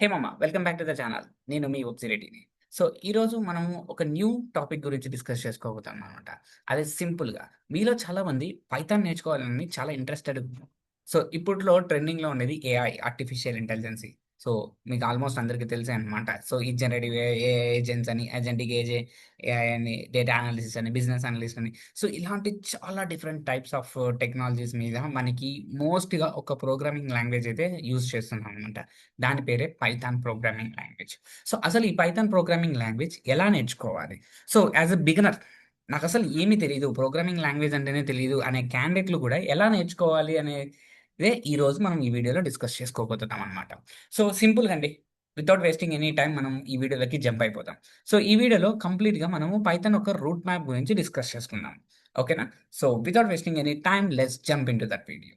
హే మామ! Welcome back to the channel. నేను మీ వంశీరెడ్డిని. So, ఈరోజు మనము ఒక న్యూ టాపిక్ గురించి డిస్కస్ చేసుకోబోతున్నామనమాట. అదే సింపుల్‌గా మీలో చాలామంది పైథాన్ నేర్చుకోవాలని చాలా ఇంట్రెస్టెడ్. సో, ఇప్పట్లో ట్రెండింగ్‌లో ఉండేది ఏఐ, ఆర్టిఫిషియల్ ఇంటెలిజెన్సీ. సో, మీకు ఆల్మోస్ట్ అందరికీ తెలిసే అనమాట. సో, ఈ జనరేటివ్ ఏఐ ఏజెంట్స్ అని, అజెంటిక్ ఏఐ అని, డేటా అనాలిసిస్ అని, బిజినెస్ అనలిస్ట్ అని. సో, ఇలాంటి చాలా డిఫరెంట్ టైప్స్ ఆఫ్ టెక్నాలజీస్ మీద మనకి మోస్ట్‌గా ఒక ప్రోగ్రామింగ్ లాంగ్వేజ్ అయితే యూజ్ చేస్తున్నాం అనమాట. దాని పేరే పైథాన్ ప్రోగ్రామింగ్ లాంగ్వేజ్. సో, అసలు ఈ పైథాన్ ప్రోగ్రామింగ్ లాంగ్వేజ్ ఎలా నేర్చుకోవాలి? సో, యాస్ ఎ బిగినర్ నాకసలు ఏమీ తెలీదు. ప్రోగ్రామింగ్ లాంగ్వేజ్ అంటేనే తెలీదు అనే క్యాండిడేట్‌లు కూడా ఎలా నేర్చుకోవాలి అనేదే ఈరోజు మనం ఈ వీడియోలో డిస్కస్ చేసుకోబోతున్నామనమాట. సో, సింపుల్‌గా అండి. వితౌట్ వేస్టింగ్ ఎనీ టైమ్ మనం ఈ వీడియోలోకి జంప్ అయిపోదాం. సో, ఈ వీడియోలో కంప్లీట్‌గా మనము పైథాన్ ఒక రూట్ మ్యాప్ గురించి డిస్కస్ చేసుకుందాం. ఓకేనా? So, without wasting any time let's jump into that video.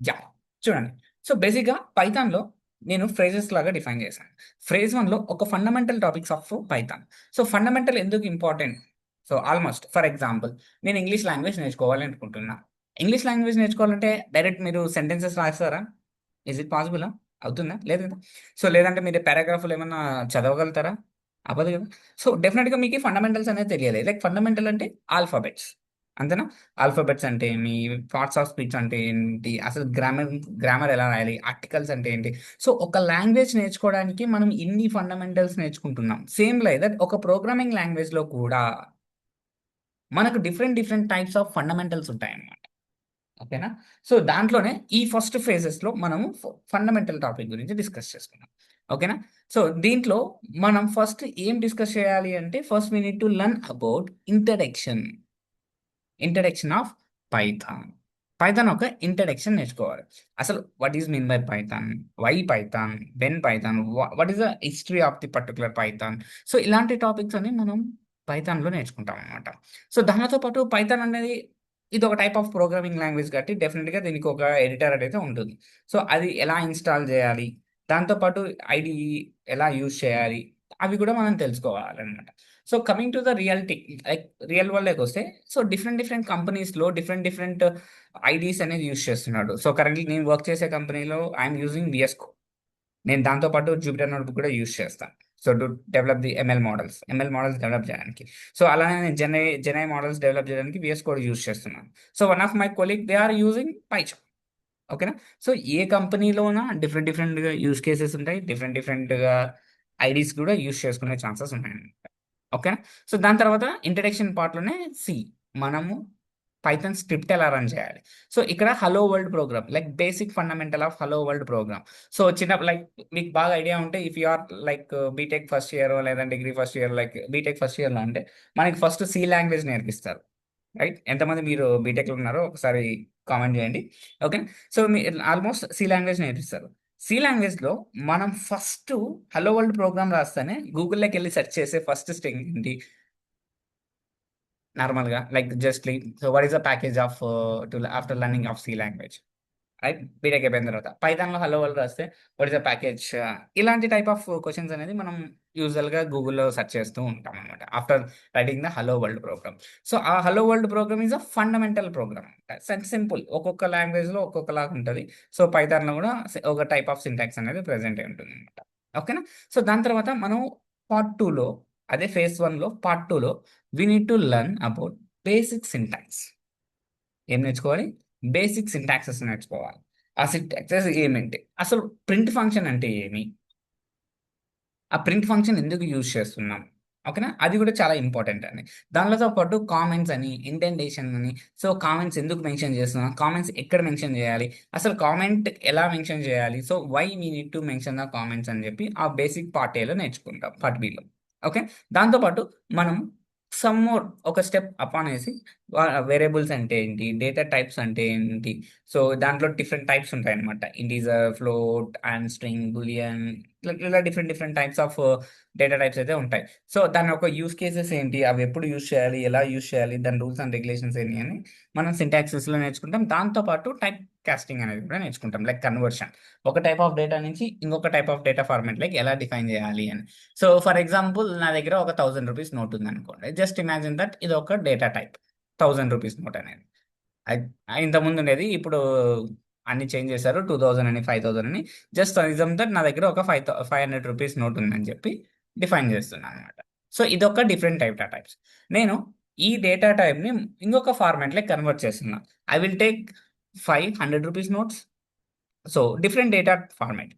Yeah! చూడండి. సో, బేసిక్‌గా పైథాన్‌లో నేను ఫ్రేజెస్ లాగా డిఫైన్ చేశాను. ఫ్రేజ్ 1లో ఒక fundamental topics of Python. So, fundamental ఎందుకు important? So, almost for example నేను ఇంగ్లీష్ లాంగ్వేజ్ నేర్చుకోవాలి అనుకుంటున్నా. ఇంగ్లీష్ లాంగ్వేజ్ నేర్చుకోవాలంటే డైరెక్ట్ మీరు సెంటెన్సెస్ రాస్తారా? ఈస్ ఇట్ పాసిబులా? అవుతుందా? లేదు కదా! సో, లేదంటే మీరు పారాగ్రాఫ్‌లు ఏమన్నా చదవగలుగుతారా? అవ్వదు కదా! సో, డెఫినిట్‌గా మీకు ఫండమెంటల్స్ అనేది తెలియాలి. లైక్ ఫండమెంటల్ అంటే ఆల్ఫాబెట్స్. అంతేనా? ఆల్ఫాబెట్స్ అంటే ఏమి? పార్ట్స్ ఆఫ్ స్పీచ్ అంటే ఏంటి? అసలు గ్రామర్ ఎలా రాయాలి? ఆర్టికల్స్ అంటే ఏంటి? సో, ఒక లాంగ్వేజ్ నేర్చుకోవడానికి మనం ఇన్ని ఫండమెంటల్స్ నేర్చుకుంటున్నాం. సేమ్ లైక్ దట్ ఒక ప్రోగ్రామింగ్ లాంగ్వేజ్‌లో కూడా మనకు డిఫరెంట్ టైప్స్ ఆఫ్ ఫండమెంటల్స్ ఉంటాయన్నమాట. ఓకేనా? సో, దాంట్లోనే ఈ ఫస్ట్ ఫేజెస్‌లో మనము ఫండమెంటల్ టాపిక్ గురించి డిస్కస్ చేసుకుందాం. ఓకేనా? సో, దీంట్లో మనం ఫస్ట్ ఏం డిస్కస్ చేయాలి అంటే first we need to learn about introduction of Python. Python ఒక ఇంట్రడక్షన్ నేర్చుకోవాలి. అసలు what is mean by Python? Why Python? When Python? What is the history of the particular Python? So, ఇలాంటి topics అన్ని మనం పైథాన్‌లో నేర్చుకుంటామనమాట. So, దానితో పాటు Python అనేది ఇదొక టైప్ ఆఫ్ ప్రోగ్రామింగ్ లాంగ్వేజ్ కాబట్టి డెఫినిట్‌గా దీనికి ఒక ఎడిటర్ అనేది ఉంటుంది. సో, అది ఎలా ఇన్‌స్టాల్ చేయాలి? దాంతో పాటు ఐడీఈ ఎలా యూజ్ చేయాలి? అవి కూడా మనం తెలుసుకోవాలనమాట. So, coming to the reality like real వరల్డ్‌లోకొస్తే సో, డిఫరెంట్ కంపెనీస్‌లో డిఫరెంట్ ఐడీస్ అనేది యూజ్ చేస్తున్నాడు. సో, కరెంట్‌లీ నేను వర్క్ చేసే కంపెనీలో ఐయామ్ యూజింగ్ వీఎస్ కోడ్. నేను దాంతో పాటు జూపిటర్ నోట్‌బుక్ కూడా యూజ్ చేస్తాను. So, to develop the ML models develop చేయడానికి. సో, అలానే నేను జెనై మోడల్స్ డెవలప్ చేయడానికి వీఎస్ కోడ్ యూజ్ చేస్తున్నాను. So, one of my colleague they are using Python. ఓకేనా? సో, ఏ కంపెనీలోన డిఫరెంట్‌గా యూజ్ కేసెస్ ఉంటాయి. డిఫరెంట్‌గా ఐడీస్ కూడా యూజ్ చేసుకునే ఛాన్సెస్ ఉన్నాయన్నమాట. ఓకేనా? సో, దాని తర్వాత ఇంట్రడక్షన్ పార్ట్‌లోనే సి మనము పైథాన్ స్క్రిప్ట్ ఎలా రన్ చేయాలి? సో, ఇక్కడ hello world program like basic fundamental of hello world program. So, like మీకు బాగా ఐడియా ఉంటే if you are like BTech first ఇయరో లేదంటే degree first year like BTech first ఇయర్‌లో అంటే మనకి ఫస్ట్ సి లాంగ్వేజ్ నేర్పిస్తారు. రైట్? ఎంతమంది మీరు బీటెక్‌లో ఉన్నారో ఒకసారి కామెంట్ చేయండి. Okay. So, almost C language నేర్పిస్తారు. సి లాంగ్వేజ్‌లో మనం ఫస్టు హలో వరల్డ్ ప్రోగ్రామ్ రాస్తేనే గూగుల్‌లోకెళ్ళి సెర్చ్ చేసే ఫస్ట్ స్ట్రింగ్ ఏంటి? నార్మల్‌గా like justly so, what is the package of after learning of C language? Right? BTech అయిపోయిన తర్వాత. పైథాన్‌లో హలో వరల్డ్ రాస్తే వాట్ ఈస్ ద ప్యాకేజ్? ఇలాంటి టైప్ ఆఫ్ క్వెషన్స్ అనేది మనం యూజువల్‌గా గూగుల్‌లో సెర్చ్ చేస్తూ ఉంటామనమాట. After writing the hello world program. So, ఆ hello world program is a fundamental program. Simple. ఒక్కొక్క లాంగ్వేజ్‌లో ఒక్కొక్కలాగా ఉంటది. సో, పైథాన్‌లో కూడా ఒక టైప్ ఆఫ్ సింటాక్స్ అనేది ప్రెజెంట్ అయి ఉంటుందనమాట. ఓకేనా? సో, దాని తర్వాత మనం పార్ట్ 2లో అదే ఫేజ్ 1లో పార్ట్ 2లో we need to learn about basic syntax. ఏం నేర్చుకోవాలి? బేసిక్ సింటాక్సెస్ నేర్చుకోవాలి. ఆ సింటాక్సెస్ ఏమేంటి? అసలు ప్రింట్ ఫంక్షన్ అంటే ఏమి? ఆ ప్రింట్ ఫంక్షన్ ఎందుకు యూజ్ చేస్తున్నాం? ఓకేనా? అది కూడా చాలా ఇంపార్టెంట్ అండి. దానిలతో పాటు కామెంట్స్ అని, ఇండెంటేషన్ అని, సో, కామెంట్స్ ఎందుకు మెన్షన్ చేస్తున్నాం? కామెంట్స్ ఎక్కడ మెన్షన్ చేయాలి? అసలు కామెంట్ ఎలా మెన్షన్ చేయాలి? So, why we need to mention the comments అని చెప్పి ఆ బేసిక్ పార్ట్ ఏలో నేర్చుకుంటాం. పార్ట్ బిలో. ఓకే. దాంతో పాటు మనం సమ్ మోర్ ఒక స్టెప్ అప్ అనేసి వేరియబుల్స్ అంటే ఏంటి? డేటా టైప్స్ అంటే ఏంటి? సో, దాంట్లో డిఫరెంట్ టైప్స్ ఉంటాయన్నమాట. Integer, float and string, boolean ఇలా different types of data types అయితే ఉంటాయి. సో, దాని యొక్క యూజ్ కేసెస్ ఏంటి? అవి ఎప్పుడు యూజ్ చేయాలి? ఎలా యూజ్ చేయాలి? దాని రూల్స్ అండ్ రెగ్యులేషన్స్ ఏంటి అని మనం సింటాక్సెస్‌లో నేర్చుకుంటాం. దాంతో పాటు టైప్ కాస్టింగ్ అనేది కూడా నేర్చుకుంటాం. Like conversion. ఒక టైప్ ఆఫ్ డేటా నుంచి ఇంకొక టైప్ ఆఫ్ డేటా ఫార్మాట్‌లోకి ఎలా డిఫైన్ చేయాలి అని. సో, ఫర్ ఎగ్జాంపుల్ నా దగ్గర ఒక రూ. 1000 నోట్ ఉందనుకోండి. జస్ట్ ఇమాజిన్ దట్ ఇదొక డేటా టైప్. రూ. 1000 నోట్ అనేది. అద్ ఇంతకుముందుండేది. ఇప్పుడు అన్ని చేంజ్ చేశారు 2000 అని 5000 అని జస్ట్ రిజమ్ దట్ నా దగ్గర ఒక 500 రూపీస్ నోట్ ఉందని చెప్పి డిఫైన్ చేస్తున్నాను అనమాట. సో ఇదొక డిఫరెంట్ డేటా టైప్స్. నేను ఈ డేటా టైప్ని ఇంకొక ఫార్మాట్లోకి కన్వర్ట్ చేస్తున్నా. I will take 500 rupees notes. So different data format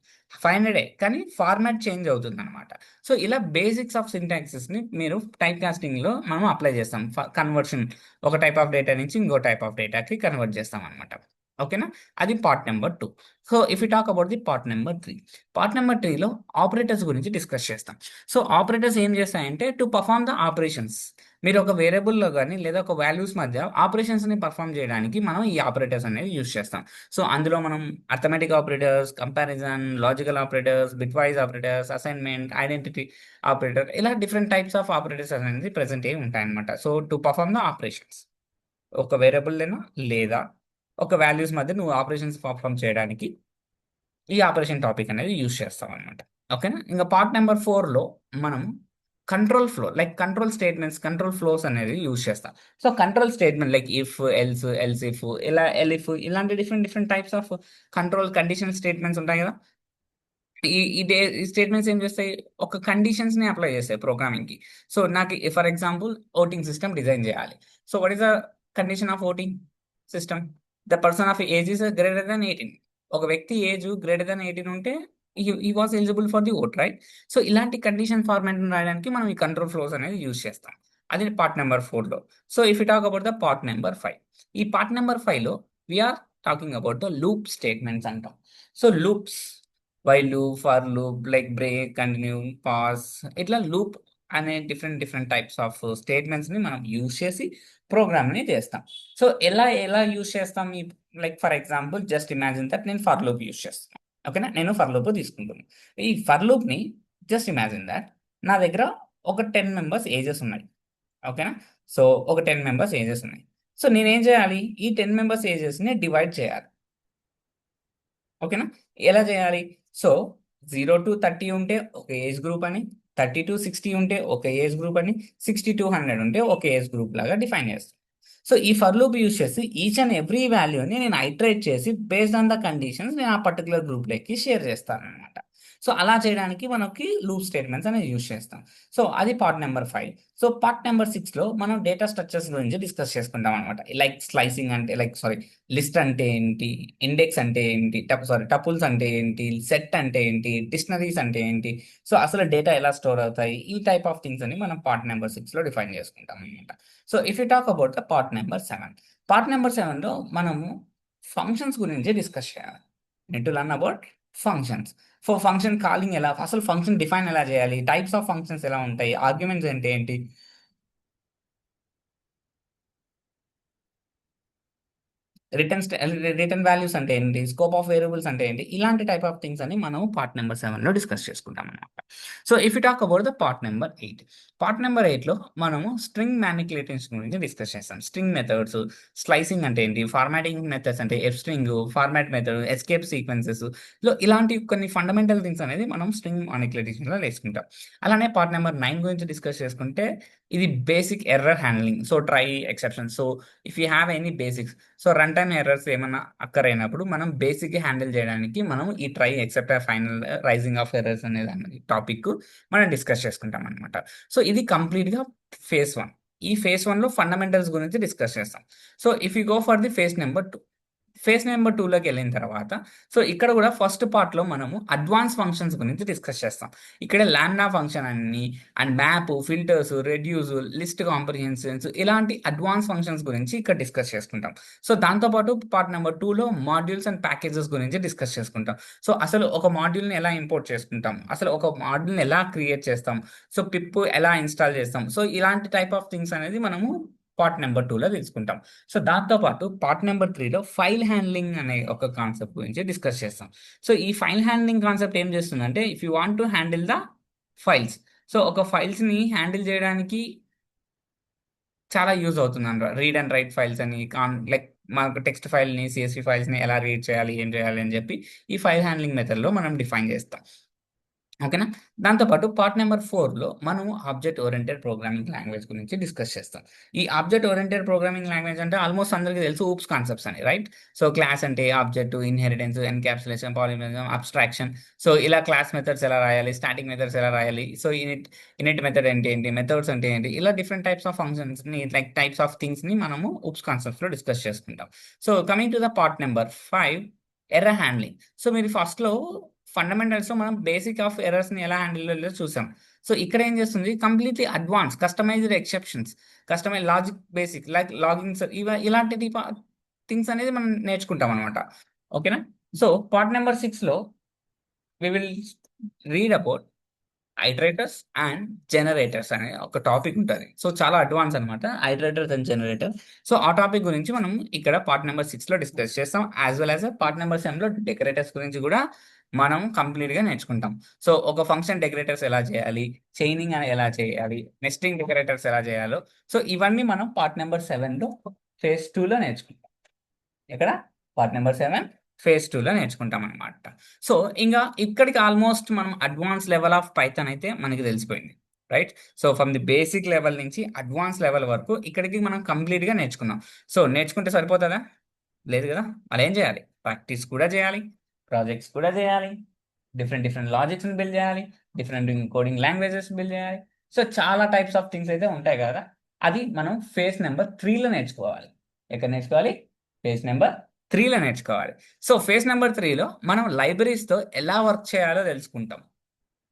500 కానీ ఫార్మాట్ చేంజ్ అవుతుంది అనమాట. సో ఇలా బేసిక్స్ ఆఫ్ సింటాక్సెస్ని మీరు టైప్ కాస్టింగ్లో మనం అప్లై చేస్తాం. కన్వర్షన్ ఒక టైప్ ఆఫ్ డేటా నుంచి ఇంకో టైప్ ఆఫ్ డేటాకి కన్వర్ట్ చేస్తాం అనమాట. ఓకేనా, అది part number 2. So if you talk about the part number 3, part number 3లో ఆపరేటర్స్ గురించి డిస్కస్ చేస్తాం. సో ఆపరేటర్స్ ఏం చేస్తాయంటే టు పర్ఫామ్ ద ఆపరేషన్స్. మీరు ఒక వేరియబుల్లో కానీ లేదా ఒక వాల్యూస్ మధ్య ఆపరేషన్స్ని పర్ఫామ్ చేయడానికి మనం ఈ ఆపరేటర్స్ అనేవి యూస్ చేస్తాం. సో అందులో మనం arithmetic operators, comparison, logical operators, bitwise operators, assignment, identity operator, ఇలా డిఫరెంట్ టైప్స్ ఆఫ్ ఆపరేటర్స్ అనేది ప్రెసెంట్ అయ్యి ఉంటాయన్నమాట. So to perform the operations, ఒక వేరియబుల్ లేదా ఒక వాల్యూస్ మధ్య నువ్వు ఆపరేషన్స్ పర్ఫామ్ చేయడానికి ఈ ఆపరేషన్ టాపిక్ అనేది యూస్ చేస్తాం అనమాట. ఓకేనా, ఇంకా పార్ట్ నెంబర్ 4లో మనం control flow like control statements, control flows అనేది యూస్ చేస్తాం. So control statement like if, else, else if, ఇలా ఎలిఫ్, ఇలాంటి different different types of control condition statements ఉంటాయి కదా. ఈ స్టేట్మెంట్స్ ఏం చేస్తాయి, ఒక కండిషన్స్ని అప్లై చేస్తాయి ప్రోగ్రామింగ్కి. సో నాకు for example voting system design చేయాలి. So what is the condition of voting system? The person of age is greater than 18. ఒక వ్యక్తి ఏజ్ గ్రేటర్ దెన్ 18 ఉంటే he was eligible for the vote, right? So ఇలాంటి condition format రాయడానికి మనం ఈ control flows అనేది use చేస్తాం. అది పార్ట్ నెంబర్ 4లో. So if you talk about the part number 5, ఈ పార్ట్ నెంబర్ 5లో we're talking about the loop statements అంటాం. So loops, while loop, for loop, like break, continue, pass, ఇట్లా loop అనే different different types of స్టేట్మెంట్స్ని మనం use చేసి ప్రోగ్రామ్ని చేస్తాం. సో ఎలా ఎలా యూజ్ చేస్తాం? ఈ like for example just imagine that నేను ఫర్ లూప్ యూజ్ చేస్తాను. ఓకేనా, నేను ఫర్ లూప్ తీసుకుంటున్నాను. ఈ ఫర్ లూప్ని జస్ట్ ఇమాజిన్ దట్ నా దగ్గర ఒక 10 మెంబర్స్ ఏజెస్ ఉన్నాయి. ఓకేనా, సో ఒక 10 మెంబర్స్ ఏజెస్ ఉన్నాయి. సో నేనేం చేయాలి, ఈ 10 మెంబర్స్ ఏజెస్ని డివైడ్ చేయాలి. ఓకేనా, ఎలా చేయాలి? సో 0 to 30 ఉంటే ఒక ఏజ్ గ్రూప్ అని, 30 to 60 ఉంటే ఒక ఏజ్ గ్రూప్ అని, 60 to 100 ఉంటే ఒక ఏజ్ గ్రూప్ లాగా డిఫైన్ చేస్తాను. సో ఈ ఫర్ లూప్ యూస్ చేసి ఈచ్ అండ్ ఎవ్రీ వాల్యూని నేను ఐటరేట్ చేసి బేస్డ్ ఆన్ ద కండిషన్స్ నేను ఆ పర్టికులర్ గ్రూప్లోకి షేర్ చేస్తాను అనమాట. సో అలా చేయడానికి మనకి లూప్ స్టేట్మెంట్స్ అనేది యూస్ చేస్తాం. సో అది part number 5. So part number 6లో మనం డేటా స్ట్రక్చర్స్ గురించి డిస్కస్ చేసుకుంటాం అనమాట. లైక్ స్లైసింగ్ అంటే లిస్ట్ అంటే ఏంటి, ఇండెక్స్ అంటే ఏంటి, టపుల్స్ అంటే ఏంటి, సెట్ అంటే ఏంటి, డిక్షనరీస్ అంటే ఏంటి, సో అసలు డేటా ఎలా స్టోర్ అవుతాయి, ఈ టైప్ ఆఫ్ థింగ్స్ అని మనం పార్ట్ నెంబర్ 6లో డిఫైన్ చేసుకుంటాం అనమాట. So if you talk about the part number 7, part number 7లో మనము ఫంక్షన్స్ గురించి డిస్కస్ చేయాలి. Need to learn about functions. Function calling ఎలా, అసలు ఫంక్షన్ డిఫైన్ ఎలా చేయాలి, టైప్స్ ఆఫ్ ఫంక్షన్స్ ఎలా ఉంటాయి, ఆర్గ్యుమెంట్స్ అంటే ఏంటి, రిటర్న్ వాల్యూస్ అంటే ఏంటి, స్కోప్ ఆఫ్ వేరియబుల్స్ అంటే ఏంటి, ఇలాంటి టైప్ ఆఫ్ థింగ్స్ అని మనం పార్ట్ నెంబర్ 7లో డిస్కస్ చేసుకుంటాం అనమాట. So if you talk about the part number 8, part number 8లో మనము స్ట్రింగ్ మ్యానిపులేషన్స్ గురించి డిస్కస్ చేస్తాం. స్ట్రింగ్ మెథడ్స్, స్లైసింగ్ అంటే ఏంటి, ఫార్మాటింగ్ మెథడ్స్ అంటే F string, format method, escape sequences, ఇలాంటి కొన్ని ఫండమెంటల్ థింగ్స్ అనేది మనం స్ట్రింగ్ మ్యానిపులేషన్లో నేర్చుకుంటాం. అలానే పార్ట్ నెంబర్ 9 గురించి డిస్కస్ చేసుకుంటే ఇది basic error handling, so try, exception. So if you have any basics, so run time errors ఏమైనా అక్కరైనప్పుడు మనం బేసిక్గా హ్యాండిల్ చేయడానికి మనం ఈ try, except, final, raising of errors అనేది టాపిక్ మనం డిస్కస్ చేసుకుంటాం అనమాట. సో ఇది కంప్లీట్గా ఫేజ్ 1. ఈ ఫేజ్ 1లో ఫండమెంటల్స్ గురించి డిస్కస్ చేస్తాం. So if you go for the phase number 2, phase number 2లోకి వెళ్ళిన తర్వాత సో ఇక్కడ కూడా ఫస్ట్ పార్ట్లో మనము అడ్వాన్స్ ఫంక్షన్స్ గురించి డిస్కస్ చేస్తాం. ఇక్కడ lambda function and map, filters, reduce, list comprehensions, ఇలాంటి అడ్వాన్స్ ఫంక్షన్స్ గురించి ఇక్కడ డిస్కస్ చేసుకుంటాం. సో దాంతోపాటు పార్ట్ నెంబర్ 2లో మాడ్యూల్స్ అండ్ ప్యాకేజెస్ గురించి డిస్కస్ చేసుకుంటాం. సో అసలు ఒక మాడ్యూల్ని ఎలా ఇంపోర్ట్ చేసుకుంటాం, అసలు ఒక మాడ్యూల్ని ఎలా క్రియేట్ చేస్తాం, సో పిప్ ఎలా ఇన్స్టాల్ చేస్తాం, సో ఇలాంటి టైప్ ఆఫ్ థింగ్స్ అనేది మనము పార్ట్ నెంబర్ 2లో తెలుసుకుంటాం. సో దాంతోపాటు పార్ట్ నెంబర్ 3లో ఫైల్ హ్యాండ్లింగ్ అనే ఒక కాన్సెప్ట్ గురించి డిస్కస్ చేస్తాం. సో ఈ ఫైల్ హ్యాండ్లింగ్ కాన్సెప్ట్ ఏం చేస్తుందంటే if you want to handle the files, so ఒక ఫైల్స్ని హ్యాండిల్ చేయడానికి చాలా యూజ్ అవుతుంది అనమాట. రీడ్ అండ్ రైట్ ఫైల్స్ అని, లైక్ మనకు టెక్స్ట్ ఫైల్ని, సిఎస్వి ఫైల్స్ని ఎలా రీడ్ చేయాలి, ఏం చేయాలి అని చెప్పి ఈ ఫైల్ హ్యాండ్లింగ్ మెథడ్లో మనం డిఫైన్ చేస్తాం. ఓకేనా? దాంతో పాటు పార్ట్ నంబర్ 4లో మనం ఆబ్జెక్ట్ ఓరియెంటెడ్ ప్రోగ్రామింగ్ లాంగ్వేజ్ గురించి డిస్కస్ చేస్తాం. ఈ ఆబ్జెక్ట్ ఓరియెంటెడ్ ప్రోగ్రామింగ్ లాంగ్వేజ్ అంటే ఆల్మోస్ట్ అందరికీ తెలుసు ఊప్స్ కాన్సెప్ట్స్ అని, రైట్? సో, క్లాస్ అంటే object, inheritance, encapsulation, polymorphism, abstraction. So, ఇలా క్లాస్ మెథడ్స్ ఎలా రాయాలి? స్టాటిక్ మెథడ్స్ ఎలా రాయాలి? సో, ఇనిట్ మెథడ్ అంటే ఏంటి? మెథడ్స్ అంటే ఏంటి? ఇలా డిఫరెంట్ టైప్స్ ఆఫ్ ఫంక్షన్స్‌ని లైక్ టైప్స్ ఆఫ్ థింగ్స్‌ని మనము ఊప్స్ కాన్సెప్ట్స్‌లో డిస్కస్ చేసుకుంటాం. So, coming to the part number 5, error handling. So, మీరు ఫస్ట్‌లో ఫండమెంటల్స్‌లో మనం బేసిక్ ఆఫ్ ఎర్రర్స్‌ని ఎలా హ్యాండిల్ చేయాలో చూసాం. సో, ఇక్కడ ఏం చేస్తుంది completely advance customized exceptions, customized logic basic like logins ఇలాంటి థింగ్స్ అనేది మనం నేర్చుకుంటామనమాట. ఓకేనా? సో, పార్ట్ నంబర్ 6లో we will read about iterators and generators అనే ఒక టాపిక్ ఉంటది. సో, చాలా అడ్వాన్స్ అనమాట. Iterators and generator. సో, ఆ టాపిక్ గురించి మనం ఇక్కడ పార్ట్ నంబర్ 6లో డిస్కస్ చేస్తాం. As well as part number 7లో డెకరేటర్స్ గురించి గూడా మనం కంప్లీట్‌గా నేర్చుకుంటాం. సో, ఒక ఫంక్షన్ డెకరేటర్స్ ఎలా చేయాలి? చైనింగ్ ఎలా చేయాలి? నెస్టింగ్ డెకరేటర్స్ ఎలా చేయాలో, సో, ఇవన్నీ మనం పార్ట్ నంబర్ 7లో ఫేజ్ 2లో నేర్చుకుంటాం. ఎక్కడ? పార్ట్ నంబర్ 7 ఫేజ్ 2లో నేర్చుకుంటామనమాట. సో, ఇంగా ఇక్కడికి ఆల్మోస్ట్ మనం అడ్వాన్స్ లెవెల్ ఆఫ్ పైథాన్ అయితే మనకి తెలిసిపోయింది. Right? So, from the basic level నుంచి అడ్వాన్స్ లెవెల్ వరకు ఇక్కడికి మనం కంప్లీట్‌గా నేర్చుకున్నాం. సో, నేర్చుకుంటే సరిపోతదా? లేదు గదా! మరేం చేయాలి? ప్రాక్టీస్ కూడా చేయాలి. ప్రాజెక్ట్స్ కూడా చేయాలి. డిఫరెంట్ డిఫరెంట్ లాజిక్స్‌ని బిల్డ్ చేయాలి. డిఫరెంట్ కోడింగ్ లాంగ్వేజెస్ బిల్డ్ చేయాలి. సో, చాలా టైప్స్ ఆఫ్ థింగ్స్ అయితే ఉంటాయి కదా! అది మనం ఫేజ్ నంబర్ 3లో నేర్చుకోవాలి. ఎక్కడ నేర్చుకోవాలి? ఫేజ్ నంబర్ 3లో నేర్చుకోవాలి. సో, ఫేజ్ నంబర్ 3లో మనం లైబ్రరీస్‌తో ఎలా వర్క్ చేయాలో తెలుసుకుంటాం.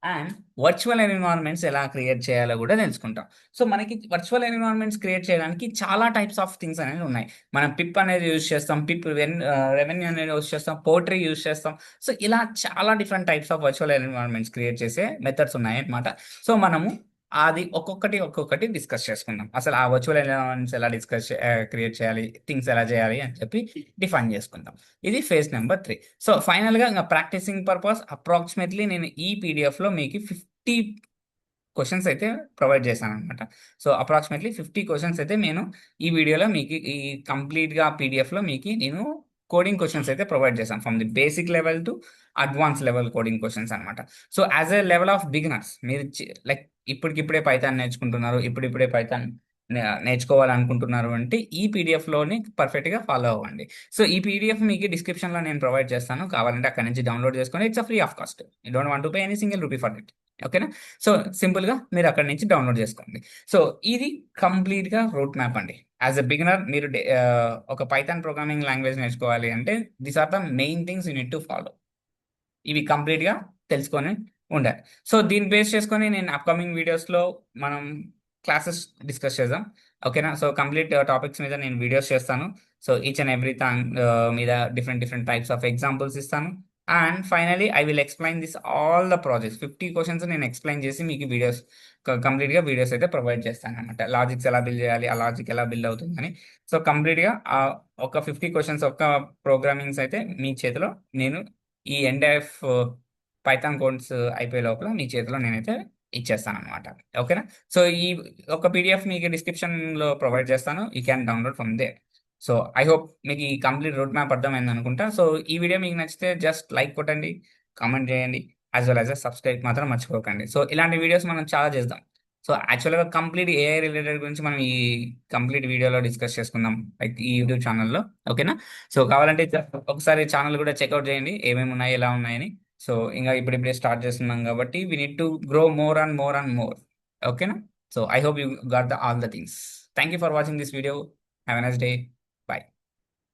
అండ్ వర్చువల్ ఎన్విరాన్మెంట్స్ ఎలా క్రియేట్ చేయాలో కూడా తెలుసుకుంటాం. సో, మనకి వర్చువల్ ఎన్విరాన్మెంట్స్ క్రియేట్ చేయడానికి చాలా టైప్స్ ఆఫ్ థింగ్స్ అనేవి ఉన్నాయి. మనం పిప్ అనేది యూజ్ చేస్తాం. రెవెన్యూ అనేది యూజ్ చేస్తాం. పోట్రీ యూజ్ చేస్తాం. సో, ఇలా చాలా different types of virtual environments create చేసే మెథడ్స్ ఉన్నాయన్నమాట. సో, మనము అది ఒక్కొక్కటి డిస్కస్ చేసుకుందాం. అసలు ఆ వర్చువల్ ఎన్విరాన్మెంట్స్ ఎలా క్రియేట్ చేయాలి, థింగ్స్ ఎలా చేయాలి అని చెప్పి డిఫైన్ చేసుకుందాం. ఇది ఫేజ్ నంబర్ 3. సో, ఫైనల్‌గా ఇంగ ప్రాక్టీసింగ్ పర్పస్ అప్రాక్సిమేట్‌లీ నేను ఈ పీడీఎఫ్‌లో మీకు 50 క్వెషన్స్ అయితే ప్రొవైడ్ చేశాననమాట. సో, అప్రాక్సిమేట్‌లీ 50 క్వెషన్స్ అయితే నేను ఈ వీడియోలో మీకు ఈ కంప్లీట్‌గా పీడీఎఫ్‌లో మీకి నేను కోడింగ్ క్వెషన్స్ అయితే ప్రొవైడ్ చేశాను. From the basic level to advance level coding questions అనమాట. So, as a level of beginners మీరు లైక్ ఇప్పటికిప్పుడే పైథాన్ నేర్చుకుంటున్నారు. ఇప్పుడిప్పుడే పైథాన్ నేర్చుకోవాలనుకుంటున్నారు అంటే ఈ పీడీఎఫ్‌లోని పర్ఫెక్ట్‌గా ఫాలో అవ్వండి. సో, ఈ పీడీఎఫ్ మీకు డిస్క్రిప్షన్‌లో నేను ప్రొవైడ్ చేస్తాను. కావాలంటే అక్కడి నుంచి డౌన్‌లోడ్ చేసుకొని it's free of cost. You don't want to pay any single rupee for it. ఓకేనా? సో, సింపుల్‌గా మీరు అక్కడి నుంచి డౌన్‌లోడ్ చేసుకోండి. సో, ఇది కంప్లీట్‌గా రూట్ మ్యాప్ అండి. యాస్ ఎ బిగినర్ మీరు ఒక పైథాన్ ప్రోగ్రామింగ్ లాంగ్వేజ్ నేర్చుకోవాలి అంటే these are the main things you need to follow. ఇవి కంప్లీట్‌గా తెలుసుకొని ఉండాలి. సో, దీన్ని బేస్ చేసుకొని నేను అప్‌కమింగ్ వీడియోస్‌లో మనం క్లాసెస్ డిస్కస్ చేద్దాం. ఓకేనా? సో, కంప్లీట్ టాపిక్స్ మీద నేను వీడియోస్ చేస్తాను. సో, ఈచ్ అండ్ ఎవ్రీ మీద different different types of examples ఇస్తాను. And finally I will explain all the projects. 50 questions నేను ఎక్స్‌ప్లెయిన్ చేసి మీకు వీడియోస్ కంప్లీట్‌గా వీడియోస్ అయితే ప్రొవైడ్ చేస్తాననమాట. లాజిక్స్ ఎలా బిల్డ్ చేయాలి? ఆ లాజిక్ ఎలా బిల్డ్ అవుతుందని. సో, కంప్లీట్‌గా ఒక 50 క్వెషన్స్ ప్రోగ్రామింగ్స్ అయితే మీ చేతిలో నేను ఈ ఎండ్ ఆఫ్ పైథాన్ కోడ్స్ అయిపోయే లోపల మీ చేతిలో నేనైతే ఇచ్చేస్తాననమాట. ఓకేనా? సో, ఈ ఒక పీడీఎఫ్ మీకు డిస్క్రిప్షన్‌లో ప్రొవైడ్ చేస్తాను. You can download from there. So, I hope మీకు ఈ కంప్లీట్ రూట్ మ్యాప్ అర్థమైందనుకుంటా. సో, ఈ వీడియో మీకు నచ్చితే జస్ట్ లైక్ కొట్టండి, కామెంట్ చేయండి. యాస్ వెల్ యాస్ సబ్స్క్రైబ్ మాత్రం మర్చిపోకండి. సో, ఇలాంటి వీడియోస్ మనం చాలా చేద్దాం. సో, యాక్చువల్‌గా కంప్లీట్ ఏఐ రిలేటెడ్ గురించి మనం ఈ కంప్లీట్ వీడియోలో డిస్కస్ చేసుకుందాం. లైక్ ఈ యూట్యూబ్ ఛానెల్‌లో. ఓకేనా? సో, కావాలంటే ఒకసారి ఛానెల్ కూడా చెకౌట్ చేయండి. ఏమేమి ఉన్నాయి, ఎలా ఉన్నాయని. సో, ఇంగా ఇప్పుడిప్పుడే స్టార్ట్ చేస్తున్నాం కాబట్టి we need to grow more and more and more. ఓకేనా? So, I hope you got all the things. Thank you for watching this video. Have a nice day.